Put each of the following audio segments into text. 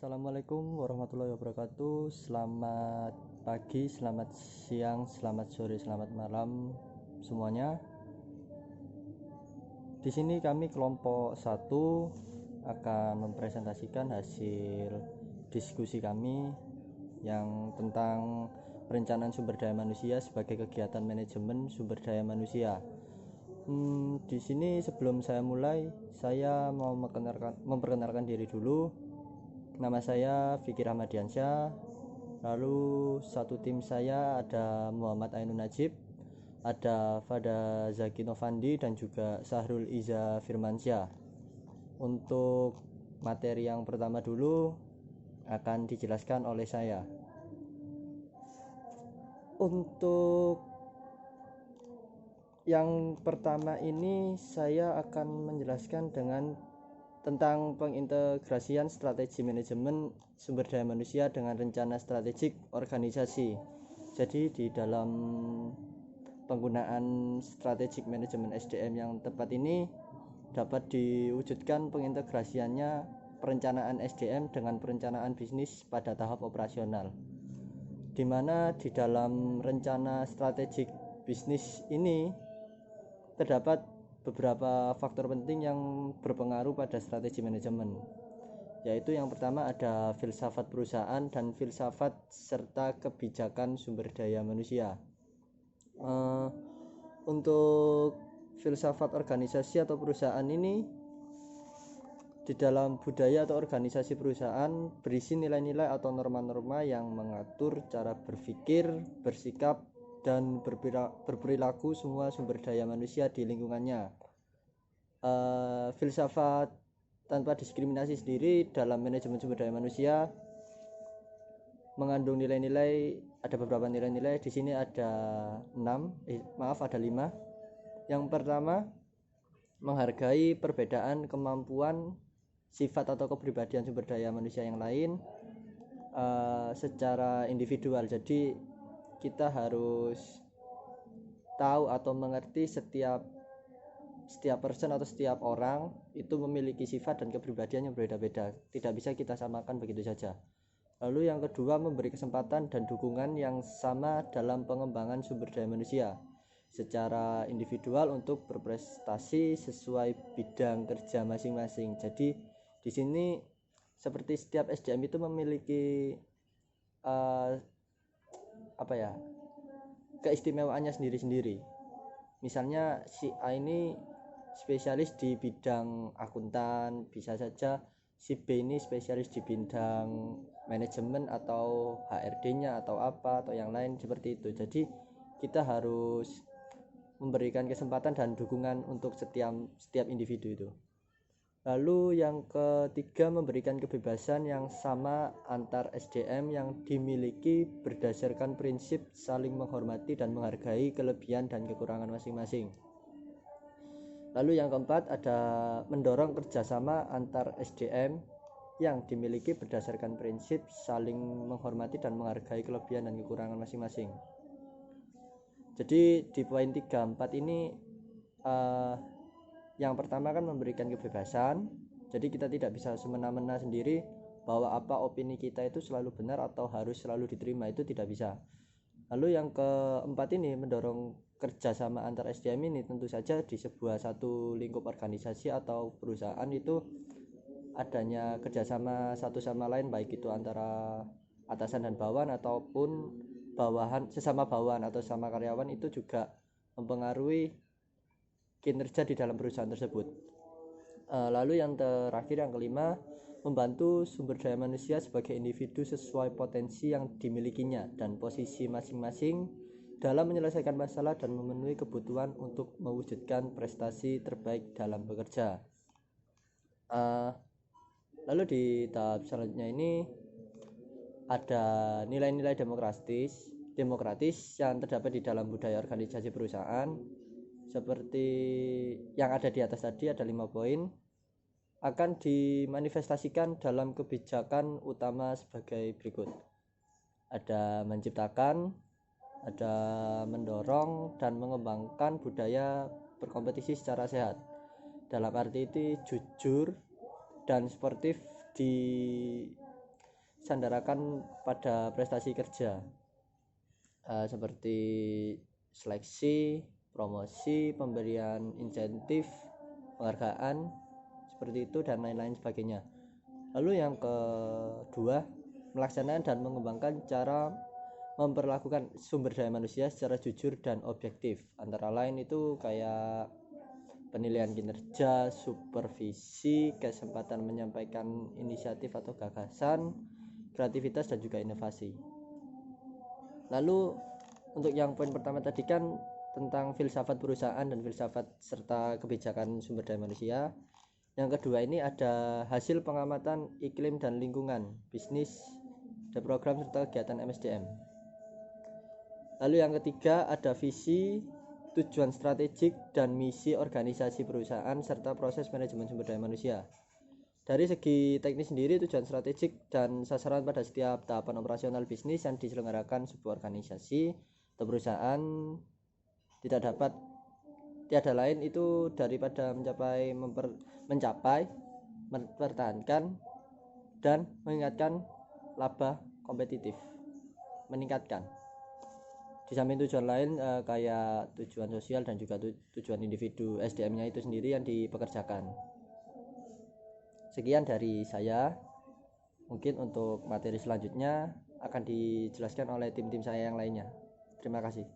Assalamualaikum warahmatullahi wabarakatuh. Selamat pagi, selamat siang, selamat sore, selamat malam semuanya. Di sini kami kelompok 1 akan mempresentasikan hasil diskusi kami yang tentang perencanaan sumber daya manusia sebagai kegiatan manajemen sumber daya manusia. Di sini sebelum saya mulai, saya mau memperkenalkan diri dulu. Nama saya Fikir Ahmadiansyah. Lalu satu tim saya ada Muhammad Ainun Najib, ada Fada Zaki Novandi, dan juga Sahrul Iza Firmansyah. Untuk materi yang pertama dulu akan dijelaskan oleh saya. Untuk yang pertama ini saya akan menjelaskan tentang pengintegrasian strategi manajemen sumber daya manusia dengan rencana strategik organisasi. Jadi di dalam penggunaan strategik manajemen SDM yang tepat ini dapat diwujudkan pengintegrasiannya perencanaan SDM dengan perencanaan bisnis pada tahap operasional, di mana di dalam rencana strategik bisnis ini terdapat beberapa faktor penting yang berpengaruh pada strategi manajemen, yaitu yang pertama ada filsafat perusahaan dan filsafat serta kebijakan sumber daya manusia. Untuk filsafat organisasi atau perusahaan ini, di dalam budaya atau organisasi perusahaan berisi nilai-nilai atau norma-norma yang mengatur cara berpikir, bersikap, dan berperilaku semua sumber daya manusia di lingkungannya. Filsafat tanpa diskriminasi sendiri dalam manajemen sumber daya manusia mengandung nilai-nilai. Ada beberapa nilai-nilai di sini, ada 5. Yang pertama, menghargai perbedaan kemampuan, sifat atau kepribadian sumber daya manusia yang lain secara individual. Jadi kita harus tahu atau mengerti setiap person atau setiap orang itu memiliki sifat dan kepribadian yang berbeda-beda. Tidak bisa kita samakan begitu saja. Lalu yang kedua, memberi kesempatan dan dukungan yang sama dalam pengembangan sumber daya manusia secara individual untuk berprestasi sesuai bidang kerja masing-masing. Jadi di sini seperti setiap SDM itu memiliki keistimewaannya sendiri-sendiri. Misalnya si A ini spesialis di bidang akuntan, bisa saja si B ini spesialis di bidang manajemen atau HRD-nya atau apa atau yang lain seperti itu. Jadi kita harus memberikan kesempatan dan dukungan untuk setiap individu itu. Lalu yang ketiga, memberikan kebebasan yang sama antar SDM yang dimiliki berdasarkan prinsip saling menghormati dan menghargai kelebihan dan kekurangan masing-masing. Lalu yang keempat, ada mendorong kerjasama antar SDM yang dimiliki berdasarkan prinsip saling menghormati dan menghargai kelebihan dan kekurangan masing-masing. Jadi di poin 3, 4 ini yang pertama kan memberikan kebebasan. Jadi kita tidak bisa semena-mena sendiri bahwa apa opini kita itu selalu benar atau harus selalu diterima, itu tidak bisa. Lalu yang keempat ini, mendorong kerjasama antar SDM ini. Tentu saja di satu lingkup organisasi atau perusahaan itu adanya kerjasama satu sama lain, baik itu antara atasan dan bawahan ataupun sesama bawahan atau sesama karyawan, itu juga mempengaruhi kinerja di dalam perusahaan tersebut. Lalu yang terakhir, yang kelima, membantu sumber daya manusia sebagai individu sesuai potensi yang dimilikinya dan posisi masing-masing dalam menyelesaikan masalah dan memenuhi kebutuhan untuk mewujudkan prestasi terbaik dalam bekerja. Lalu di tahap selanjutnya ini ada nilai-nilai demokratis yang terdapat di dalam budaya organisasi perusahaan. Seperti yang ada di atas tadi, ada 5 poin, akan dimanifestasikan dalam kebijakan utama sebagai berikut. Ada menciptakan, ada mendorong dan mengembangkan budaya berkompetisi secara sehat. Dalam arti itu jujur dan sportif di sandarakan pada prestasi kerja, seperti seleksi, promosi, pemberian insentif, penghargaan, seperti itu dan lain-lain sebagainya. Lalu yang kedua, melaksanakan dan mengembangkan cara memperlakukan sumber daya manusia secara jujur dan objektif. Antara lain itu kayak penilaian kinerja, supervisi, kesempatan menyampaikan inisiatif atau gagasan, kreativitas dan juga inovasi. Lalu untuk yang poin pertama tadi kan tentang filsafat perusahaan dan filsafat serta kebijakan sumber daya manusia. Yang kedua ini ada hasil pengamatan iklim dan lingkungan, bisnis, dan program serta kegiatan MSDM. Lalu yang ketiga ada visi, tujuan strategik dan misi organisasi perusahaan serta proses manajemen sumber daya manusia. Dari segi teknis sendiri, tujuan strategik dan sasaran pada setiap tahapan operasional bisnis yang diselenggarakan sebuah organisasi atau perusahaan tiada lain itu daripada mencapai, mempertahankan dan meningkatkan laba kompetitif, meningkatkan. Di samping tujuan lain kayak tujuan sosial dan juga tujuan individu SDM-nya itu sendiri yang dipekerjakan. Sekian dari saya. Mungkin untuk materi selanjutnya akan dijelaskan oleh tim-tim saya yang lainnya. Terima kasih.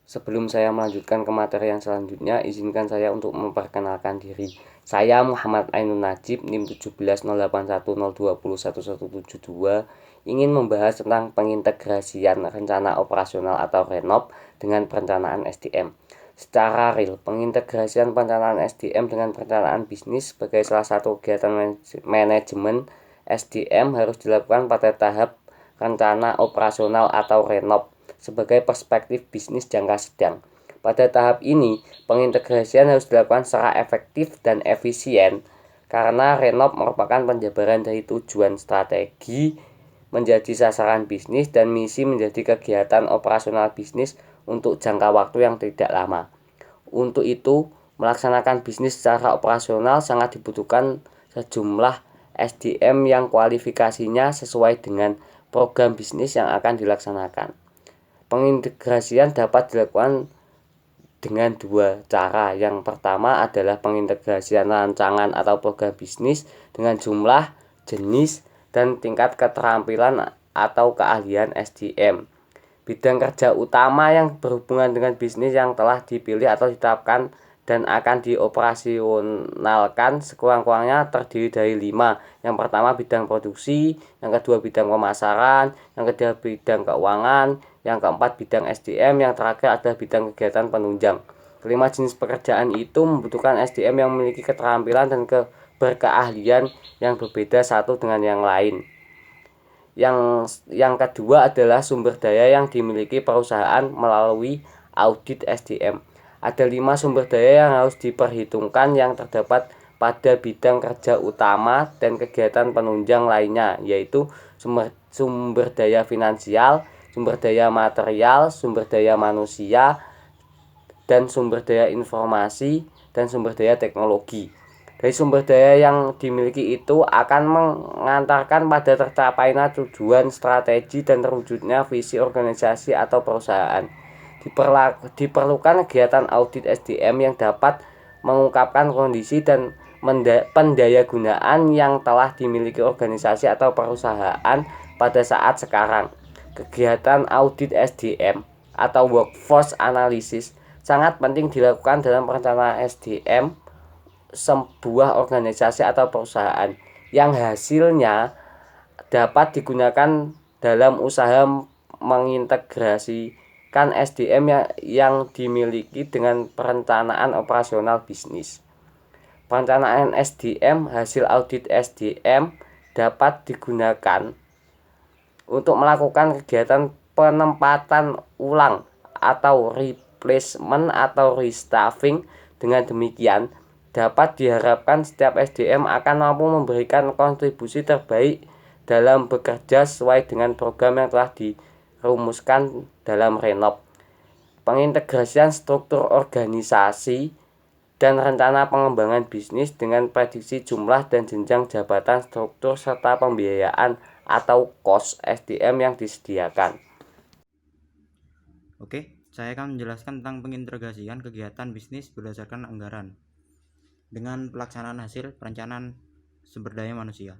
Sebelum saya melanjutkan ke materi yang selanjutnya, izinkan saya untuk memperkenalkan diri. Saya Muhammad Ainun Najib, NIM 17081021172, ingin membahas tentang pengintegrasian rencana operasional atau RENOP dengan perencanaan SDM. Secara real, pengintegrasian perencanaan SDM dengan perencanaan bisnis sebagai salah satu kegiatan manajemen SDM harus dilakukan pada tahap rencana operasional atau RENOP sebagai perspektif bisnis jangka sedang. Pada tahap ini, pengintegrasian harus dilakukan secara efektif dan efisien karena RENOP merupakan penjabaran dari tujuan strategi menjadi sasaran bisnis dan misi menjadi kegiatan operasional bisnis untuk jangka waktu yang tidak lama. Untuk itu, melaksanakan bisnis secara operasional sangat dibutuhkan sejumlah SDM yang kualifikasinya sesuai dengan program bisnis yang akan dilaksanakan. Pengintegrasian dapat dilakukan dengan dua cara. Yang pertama adalah pengintegrasian rancangan atau program bisnis dengan jumlah, jenis, dan tingkat keterampilan atau keahlian SDM. Bidang kerja utama yang berhubungan dengan bisnis yang telah dipilih atau ditetapkan dan akan dioperasionalkan sekurang-kurangnya terdiri dari 5. Yang pertama bidang produksi, yang kedua bidang pemasaran, yang ketiga bidang keuangan, yang keempat bidang SDM, yang terakhir adalah bidang kegiatan penunjang. Kelima jenis pekerjaan itu membutuhkan SDM yang memiliki keterampilan dan berkeahlian yang berbeda satu dengan yang lain. Yang kedua adalah sumber daya yang dimiliki perusahaan melalui audit SDM. Ada 5 sumber daya yang harus diperhitungkan yang terdapat pada bidang kerja utama dan kegiatan penunjang lainnya, yaitu sumber daya finansial, sumber daya material, sumber daya manusia, dan sumber daya informasi, dan sumber daya teknologi. Dari sumber daya yang dimiliki itu akan mengantarkan pada tercapainya tujuan strategi dan terwujudnya visi organisasi atau perusahaan. Diperlukan kegiatan audit SDM yang dapat mengungkapkan kondisi dan pendayagunaan yang telah dimiliki organisasi atau perusahaan pada saat sekarang. Kegiatan audit SDM atau workforce analysis sangat penting dilakukan dalam perencanaan SDM sebuah organisasi atau perusahaan yang hasilnya dapat digunakan dalam usaha mengintegrasikan SDM yang dimiliki dengan perencanaan operasional bisnis. Perencanaan SDM, hasil audit SDM dapat digunakan untuk melakukan kegiatan penempatan ulang atau replacement atau restaffing. Dengan demikian, dapat diharapkan setiap SDM akan mampu memberikan kontribusi terbaik dalam bekerja sesuai dengan program yang telah dirumuskan dalam RENOP. Pengintegrasian struktur organisasi dan rencana pengembangan bisnis dengan prediksi jumlah dan jenjang jabatan, struktur, serta pembiayaan atau cost SDM yang disediakan. Oke, saya akan menjelaskan tentang pengintegrasian kegiatan bisnis berdasarkan anggaran dengan pelaksanaan hasil perencanaan sumber daya manusia.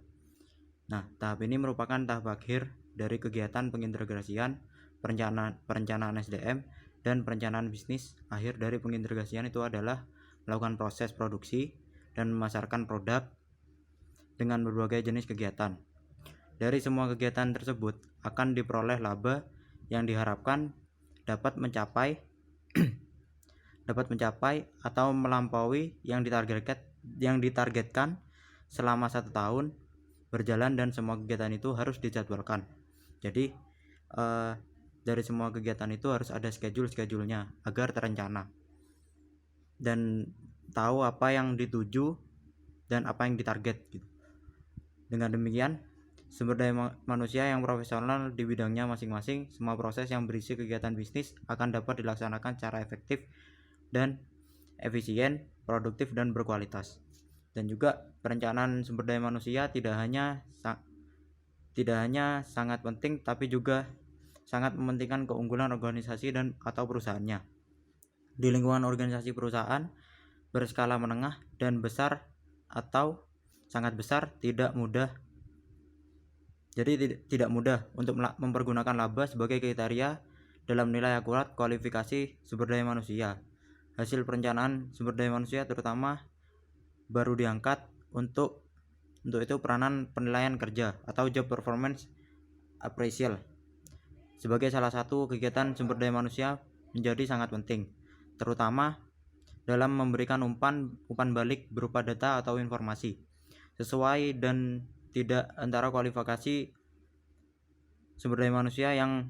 Nah, tahap ini merupakan tahap akhir dari kegiatan pengintegrasian, perencanaan SDM, dan perencanaan bisnis. Akhir dari pengintegrasian itu adalah melakukan proses produksi dan memasarkan produk dengan berbagai jenis kegiatan. Dari semua kegiatan tersebut akan diperoleh laba yang diharapkan dapat mencapai atau melampaui yang ditargetkan selama 1 tahun berjalan, dan semua kegiatan itu harus dijadwalkan. Jadi dari semua kegiatan itu harus ada schedule-nya agar terencana dan tahu apa yang dituju dan apa yang ditarget gitu. Dengan demikian, sumber daya manusia yang profesional di bidangnya masing-masing, semua proses yang berisi kegiatan bisnis akan dapat dilaksanakan secara efektif dan efisien, produktif, dan berkualitas. Dan juga perencanaan sumber daya manusia tidak hanya sangat penting, tapi juga sangat mementingkan keunggulan organisasi dan atau perusahaannya. Di lingkungan organisasi perusahaan berskala menengah dan besar atau sangat besar, tidak mudah untuk mempergunakan laba sebagai kriteria dalam nilai akurat kualifikasi sumber daya manusia. Hasil perencanaan sumber daya manusia terutama baru diangkat untuk itu peranan penilaian kerja atau job performance appraisal sebagai salah satu kegiatan sumber daya manusia menjadi sangat penting, terutama dalam memberikan umpan balik berupa data atau informasi sesuai dan tidak antara kualifikasi sumber daya manusia yang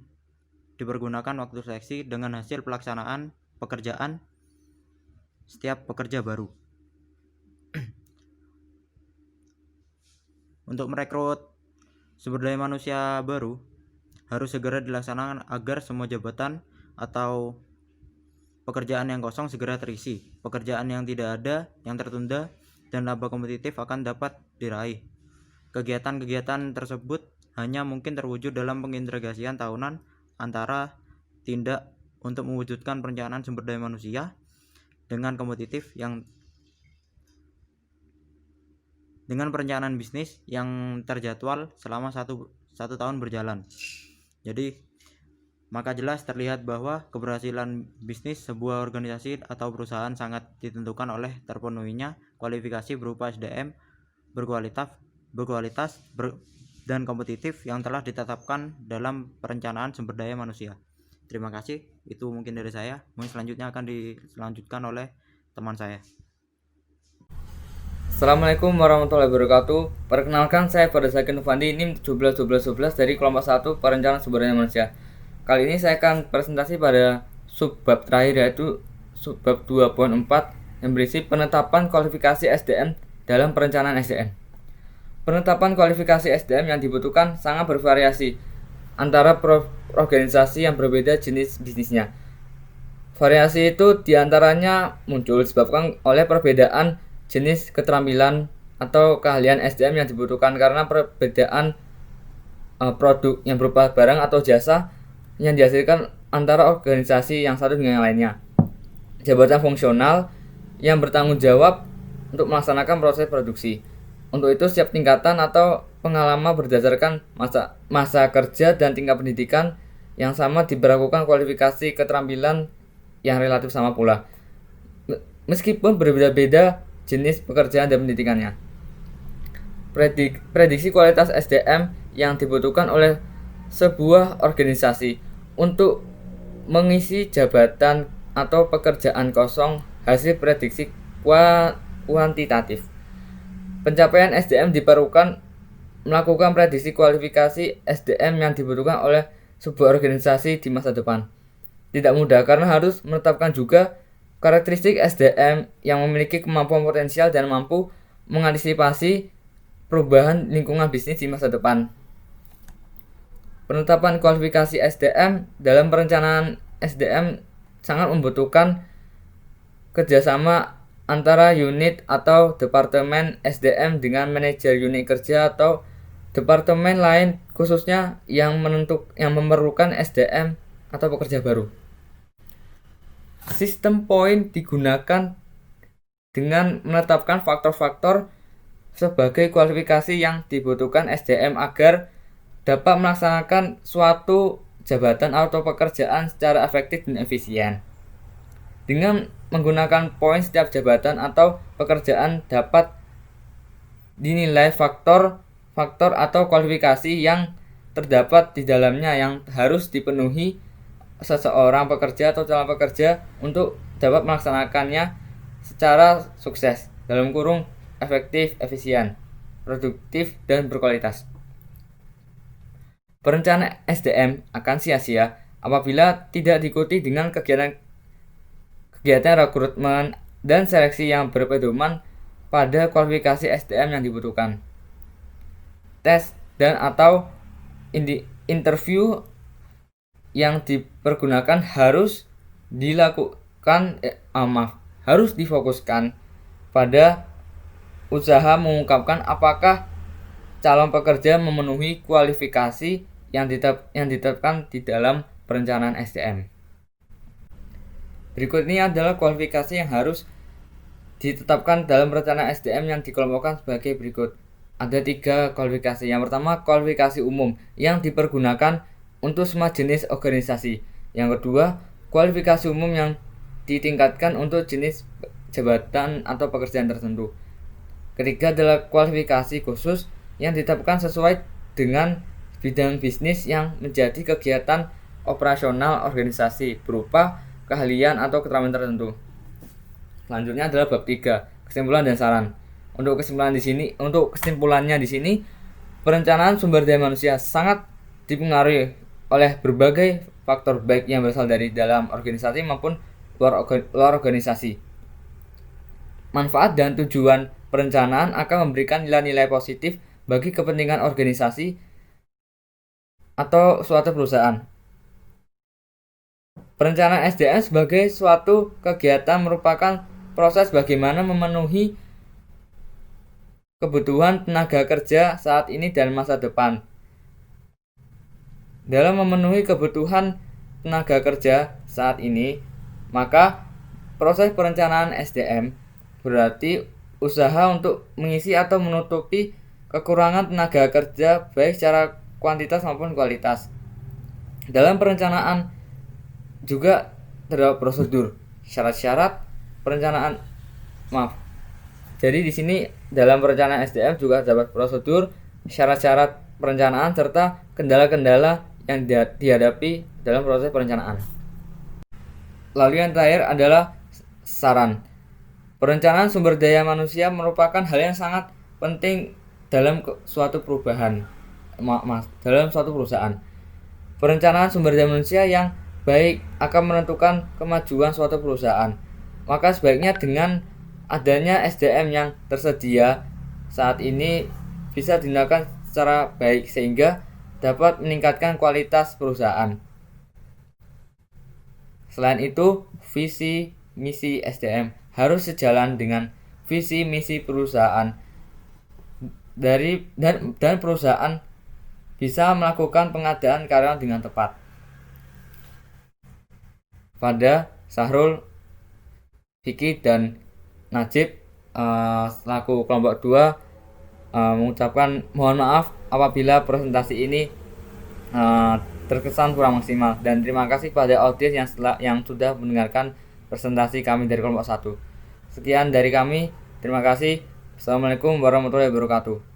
dipergunakan waktu seleksi dengan hasil pelaksanaan pekerjaan setiap pekerja baru. Untuk merekrut sumber daya manusia baru harus segera dilaksanakan agar semua jabatan atau pekerjaan yang kosong segera terisi. Pekerjaan yang tidak ada, yang tertunda, dan laba kompetitif akan dapat diraih. Kegiatan-kegiatan tersebut hanya mungkin terwujud dalam pengintegrasian tahunan antara tindak untuk mewujudkan perencanaan sumber daya manusia dengan kompetitif dengan perencanaan bisnis yang terjadwal selama satu tahun berjalan. Jadi maka jelas terlihat bahwa keberhasilan bisnis sebuah organisasi atau perusahaan sangat ditentukan oleh terpenuhinya kualifikasi berupa SDM berkualitas dan kompetitif yang telah ditetapkan dalam perencanaan sumber daya manusia. Terima kasih, itu mungkin dari saya. Mungkin selanjutnya akan dilanjutkan oleh teman saya. Assalamualaikum warahmatullahi wabarakatuh. Perkenalkan, saya Pada Zakin Nufandi, NIM 171211 dari kelompok 1 Perencanaan Sumber Daya Manusia. Kali ini saya akan presentasi pada subbab terakhir, yaitu subbab 2.4 yang berisi penetapan kualifikasi SDM dalam perencanaan SDM. Penetapan kualifikasi SDM yang dibutuhkan sangat bervariasi antara organisasi yang berbeda jenis bisnisnya. Variasi itu diantaranya muncul disebabkan oleh perbedaan jenis keterampilan atau keahlian SDM yang dibutuhkan karena perbedaan produk yang berupa barang atau jasa yang dihasilkan antara organisasi yang satu dengan yang lainnya. Jabatan fungsional yang bertanggung jawab untuk melaksanakan proses produksi. Untuk itu setiap tingkatan atau pengalaman berdasarkan masa kerja dan tingkat pendidikan yang sama diberlakukan kualifikasi keterampilan yang relatif sama pula, meskipun berbeda-beda jenis pekerjaan dan pendidikannya. Prediksi kualitas SDM yang dibutuhkan oleh sebuah organisasi untuk mengisi jabatan atau pekerjaan kosong hasil prediksi kuantitatif. Pencapaian SDM diperlukan melakukan prediksi kualifikasi SDM yang dibutuhkan oleh sebuah organisasi di masa depan. Tidak mudah karena harus menetapkan juga karakteristik SDM yang memiliki kemampuan potensial dan mampu mengantisipasi perubahan lingkungan bisnis di masa depan. Penetapan kualifikasi SDM dalam perencanaan SDM sangat membutuhkan kerjasama antara unit atau departemen SDM dengan manajer unit kerja atau departemen lain khususnya yang memerlukan SDM atau pekerja baru. Sistem poin digunakan dengan menetapkan faktor-faktor sebagai kualifikasi yang dibutuhkan SDM agar dapat melaksanakan suatu jabatan atau pekerjaan secara efektif dan efisien. Dengan menggunakan poin, setiap jabatan atau pekerjaan dapat dinilai faktor atau kualifikasi yang terdapat di dalamnya yang harus dipenuhi seseorang pekerja atau calon pekerja untuk dapat melaksanakannya secara sukses, dalam kurung efektif, efisien, produktif, dan berkualitas. Perencanaan SDM akan sia-sia apabila tidak diikuti dengan kegiatan rekrutmen dan seleksi yang berpedoman pada kualifikasi SDM yang dibutuhkan. Tes dan atau interview yang dipergunakan harus difokuskan pada usaha mengungkapkan apakah calon pekerja memenuhi kualifikasi yang ditetapkan di dalam perencanaan SDM. Berikut ini adalah kualifikasi yang harus ditetapkan dalam perencanaan SDM yang dikelompokkan sebagai berikut. Ada 3 kualifikasi. Yang pertama, kualifikasi umum yang dipergunakan untuk semua jenis organisasi. Yang kedua, kualifikasi umum yang ditingkatkan untuk jenis jabatan atau pekerjaan tertentu. Ketiga adalah kualifikasi khusus yang ditetapkan sesuai dengan bidang bisnis yang menjadi kegiatan operasional organisasi berupa keahlian atau keterampilan tertentu. Selanjutnya adalah bab 3, kesimpulan dan saran. Untuk kesimpulannya di sini, perencanaan sumber daya manusia sangat dipengaruhi oleh berbagai faktor baik yang berasal dari dalam organisasi maupun luar organisasi. Manfaat dan tujuan perencanaan akan memberikan nilai-nilai positif bagi kepentingan organisasi atau suatu perusahaan. Perencanaan SDM sebagai suatu kegiatan merupakan proses bagaimana memenuhi kebutuhan tenaga kerja saat ini dan masa depan. Dalam memenuhi kebutuhan tenaga kerja saat ini, maka proses perencanaan SDM berarti usaha untuk mengisi atau menutupi kekurangan tenaga kerja baik secara kuantitas maupun kualitas. Dalam perencanaan juga terdapat prosedur, syarat-syarat perencanaan. Jadi di sini dalam perencanaan SDM juga terdapat prosedur, syarat-syarat perencanaan serta kendala-kendala yang dihadapi dalam proses perencanaan. Lalu yang terakhir adalah saran. Perencanaan sumber daya manusia merupakan hal yang sangat penting dalam suatu perusahaan. Perencanaan sumber daya manusia yang baik akan menentukan kemajuan suatu perusahaan. Maka sebaiknya dengan adanya SDM yang tersedia saat ini bisa digunakan secara baik sehingga dapat meningkatkan kualitas perusahaan. Selain itu, visi misi SDM harus sejalan dengan visi misi perusahaan dan perusahaan bisa melakukan pengadaan karyawan dengan tepat. Pada Sahrul, Vicky, dan Najib selaku kelompok 2 mengucapkan mohon maaf apabila presentasi ini terkesan kurang maksimal, dan terima kasih pada audiens yang sudah mendengarkan presentasi kami dari kelompok 1. Sekian dari kami, terima kasih. Assalamualaikum warahmatullahi wabarakatuh.